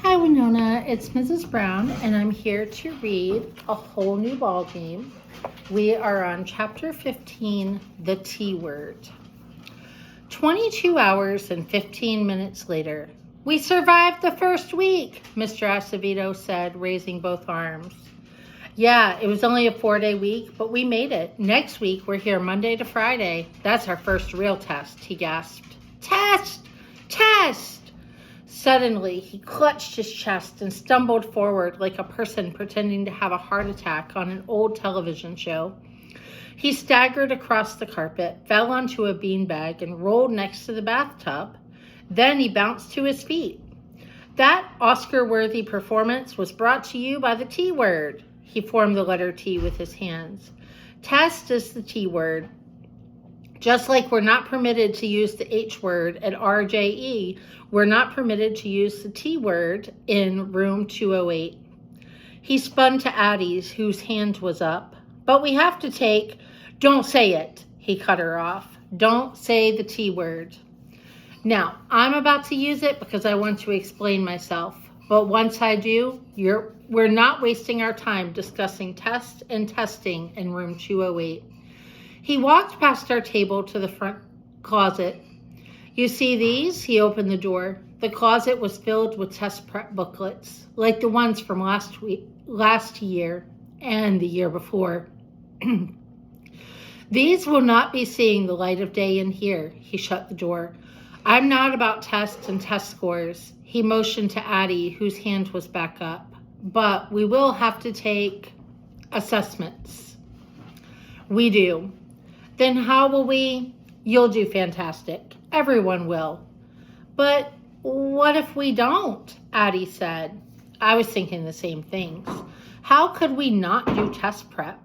Hi, Winona. It's Mrs. Brown, and I'm here to read A Whole New Ball Game. We are on Chapter 15, The T Word. 22 hours and 15 minutes later. We survived the first week, Mr. Acevedo said, raising both arms. Yeah, it was only a 4-day week, but we made it. Next week, we're here Monday to Friday. That's our first real test, he gasped. Test! Test! Suddenly, he clutched his chest and stumbled forward like a person pretending to have a heart attack on an old television show. He staggered across the carpet, fell onto a beanbag, and rolled next to the bathtub. Then he bounced to his feet. That Oscar-worthy performance was brought to you by the T word. He formed the letter T with his hands. Test is the T word. Just like we're not permitted to use the H word at RJE, we're not permitted to use the T word in room 208. He spun to Addie's, whose hand was up. But we have to take... Don't say it, he cut her off. Don't say the T word. Now, I'm about to use it because I want to explain myself. But once I do, we're not wasting our time discussing test and testing in room 208. He walked past our table to the front closet. You see these? He opened the door. The closet was filled with test prep booklets, like the ones from last year and the year before. These will not be seeing the light of day in here. He shut the door. I'm not about tests and test scores. He motioned to Addie, whose hand was back up. But we will have to take assessments. We do. Then how will we? You'll do fantastic. Everyone will. But what if we don't? Addie said. I was thinking the same things. How could we not do test prep?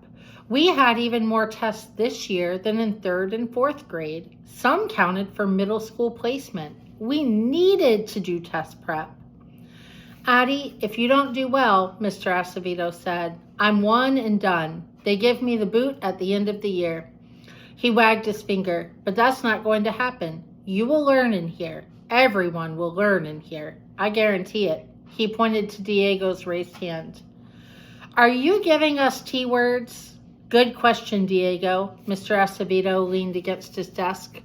We had even more tests this year than in 3rd and 4th grade. Some counted for middle school placement. We needed to do test prep. Addie, if you don't do well, Mr. Acevedo said, I'm one and done. They give me the boot at the end of the year. He wagged his finger, but that's not going to happen. You will learn in here. Everyone will learn in here. I guarantee it. He pointed to Diego's raised hand. Are you giving us T words? Good question, Diego. Mr. Acevedo leaned against his desk.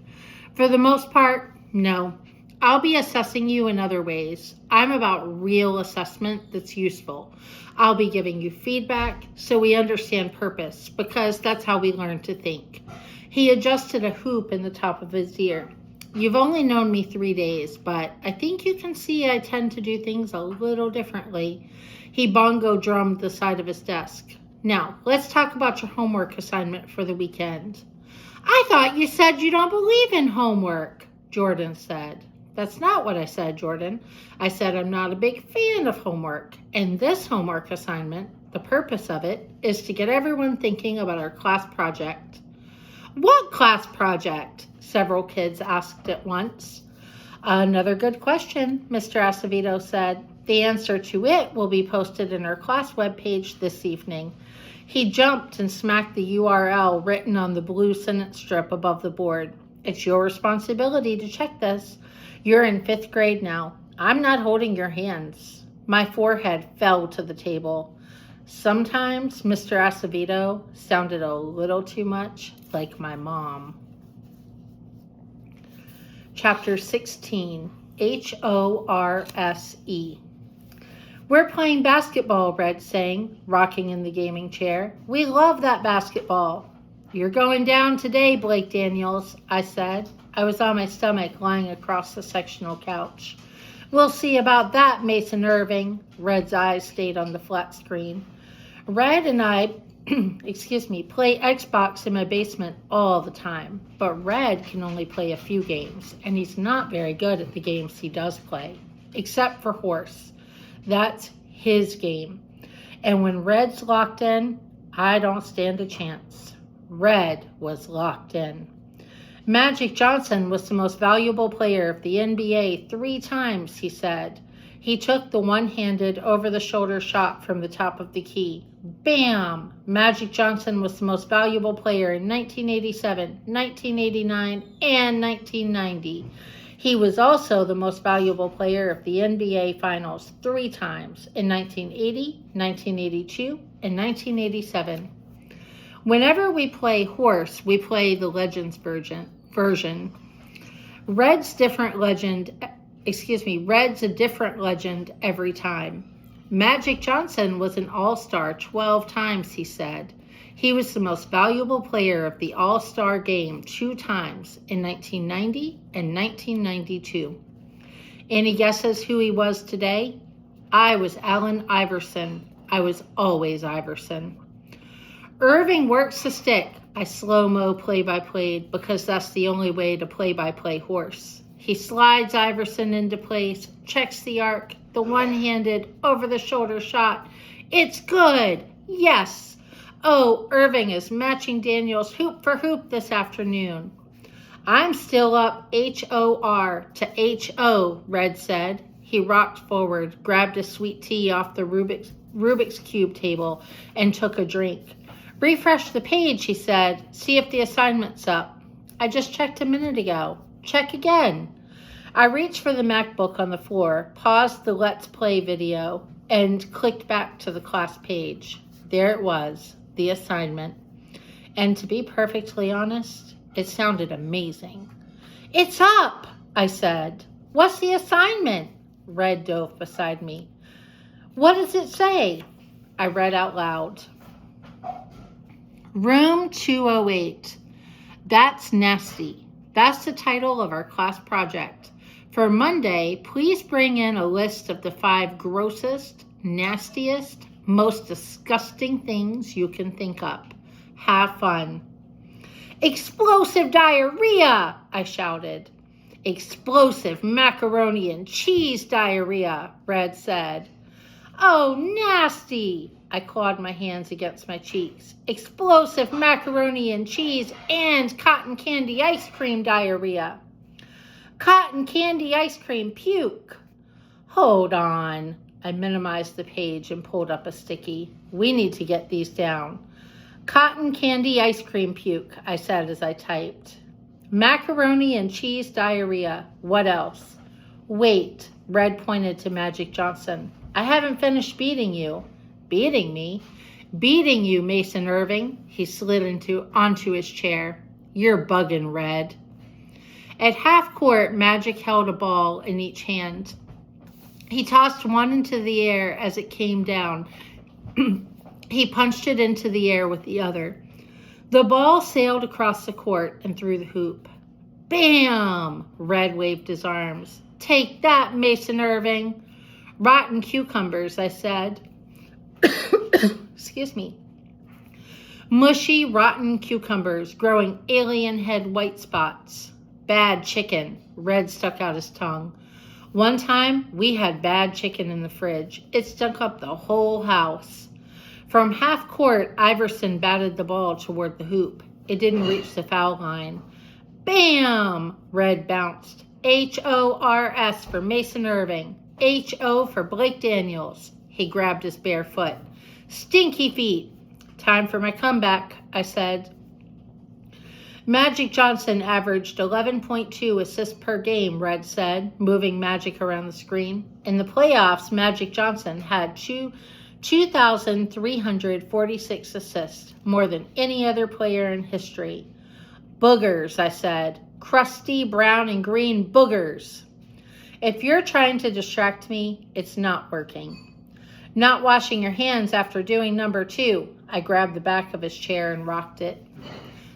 For the most part, no. I'll be assessing you in other ways. I'm about real assessment that's useful. I'll be giving you feedback so we understand purpose, because that's how we learn to think. He adjusted a hoop in the top of his ear. You've only known me 3 days, but I think you can see I tend to do things a little differently. He bongo drummed the side of his desk. Now, let's talk about your homework assignment for the weekend. I thought you said you don't believe in homework, Jordan said. That's not what I said, Jordan. I said I'm not a big fan of homework. And this homework assignment, the purpose of it, is to get everyone thinking about our class project. What class project? Several kids asked at once. Another good question, Mr. Acevedo said. The answer to it will be posted in our class webpage this evening. He jumped and smacked the URL written on the blue sentence strip above the board. It's your responsibility to check this. You're in 5th grade now. I'm not holding your hands. My forehead fell to the table. Sometimes Mr. Acevedo sounded a little too much like my mom. Chapter 16, H-O-R-S-E. We're playing basketball, Red sang, rocking in the gaming chair. We love that basketball. You're going down today, Blake Daniels, I said. I was on my stomach lying across the sectional couch. We'll see about that, Mason Irving. Red's eyes stayed on the flat screen. Red and I, play Xbox in my basement all the time. But Red can only play a few games, and he's not very good at the games he does play, except for Horse. That's his game. And when Red's locked in, I don't stand a chance. Red was locked in. Magic Johnson was the most valuable player of the NBA 3 times, he said. He took the one-handed, over-the-shoulder shot from the top of the key. Bam! Magic Johnson was the most valuable player in 1987, 1989, and 1990. He was also the most valuable player of the NBA Finals 3 times in 1980, 1982, and 1987. Whenever we play horse, we play the Legends version. Red's a different legend every time. Magic Johnson was an all-star 12 times, he said. He was the most valuable player of the All-Star game 2 times in 1990 and 1992. Any guesses who he was today? I was Allen Iverson. I was always Iverson. Irving works the stick. I slow-mo play-by-play because that's the only way to play-by-play horse. He slides Iverson into place, checks the arc, the one-handed, over-the-shoulder shot. It's good! Yes! Oh, Irving is matching Daniels hoop for hoop this afternoon. I'm still up H-O-R to H-O, Red said. He rocked forward, grabbed a sweet tea off the Rubik's Cube table, and took a drink. Refresh the page, he said. See if the assignment's up. I just checked a minute ago. Check again. I reached for the MacBook on the floor, paused the Let's Play video, and clicked back to the class page. There it was, the assignment. And to be perfectly honest, it sounded amazing. It's up, I said. What's the assignment? Red dove beside me. What does it say? I read out loud. Room 208. That's nasty. That's the title of our class project. For Monday, please bring in a list of the 5 grossest, nastiest, most disgusting things you can think up. Have fun. Explosive diarrhea, I shouted. Explosive macaroni and cheese diarrhea, Red said. Oh, nasty. I clawed my hands against my cheeks. Explosive macaroni and cheese and cotton candy ice cream diarrhea. Cotton candy ice cream puke. Hold on. I minimized the page and pulled up a sticky. We need to get these down. Cotton candy ice cream puke, I said as I typed. Macaroni and cheese diarrhea. What else? Wait, Red pointed to Magic Johnson. I haven't finished beating you. Beating me? Beating you, Mason Irving. He slid onto his chair. You're bugging, Red. At half court, Magic held a ball in each hand. He tossed one into the air as it came down. He punched it into the air with the other. The ball sailed across the court and through the hoop. Bam! Red waved his arms. Take that, Mason Irving. Rotten cucumbers, I said. Excuse me. Mushy, rotten cucumbers, growing alien head white spots. Bad chicken. Red stuck out his tongue. One time, we had bad chicken in the fridge. It stunk up the whole house. From half court, Iverson batted the ball toward the hoop. It didn't reach the foul line. Bam! Red bounced. H-O-R-S for Mason Irving. H-O for Blake Daniels. He grabbed his bare foot. Stinky feet. Time for my comeback, I said. Magic Johnson averaged 11.2 assists per game, Red said, moving Magic around the screen. In the playoffs, Magic Johnson had 2,346 assists, more than any other player in history. Boogers, I said. Crusty, brown, and green boogers. If you're trying to distract me, it's not working. Not washing your hands after doing number 2. I grabbed the back of his chair and rocked it.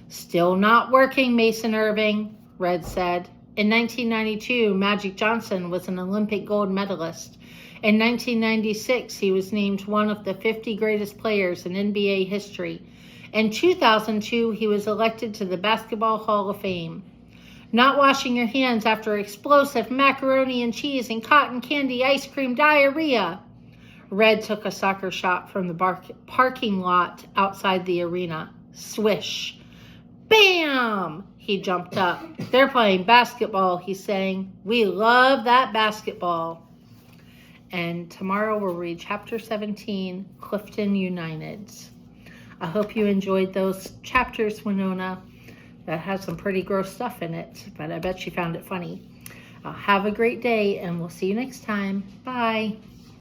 Still not working, Mason Irving, Red said. In 1992, Magic Johnson was an Olympic gold medalist. In 1996, he was named one of the 50 greatest players in NBA history. In 2002, he was elected to the Basketball Hall of Fame. Not washing your hands after explosive macaroni and cheese and cotton candy ice cream diarrhea. Red took a soccer shot from the parking lot outside the arena. Swish. Bam! He jumped up. They're playing basketball, he's saying. We love that basketball. And tomorrow we'll read Chapter 17, Clifton Uniteds. I hope you enjoyed those chapters, Winona. That has some pretty gross stuff in it, but I bet you found it funny. Have a great day, and we'll see you next time. Bye.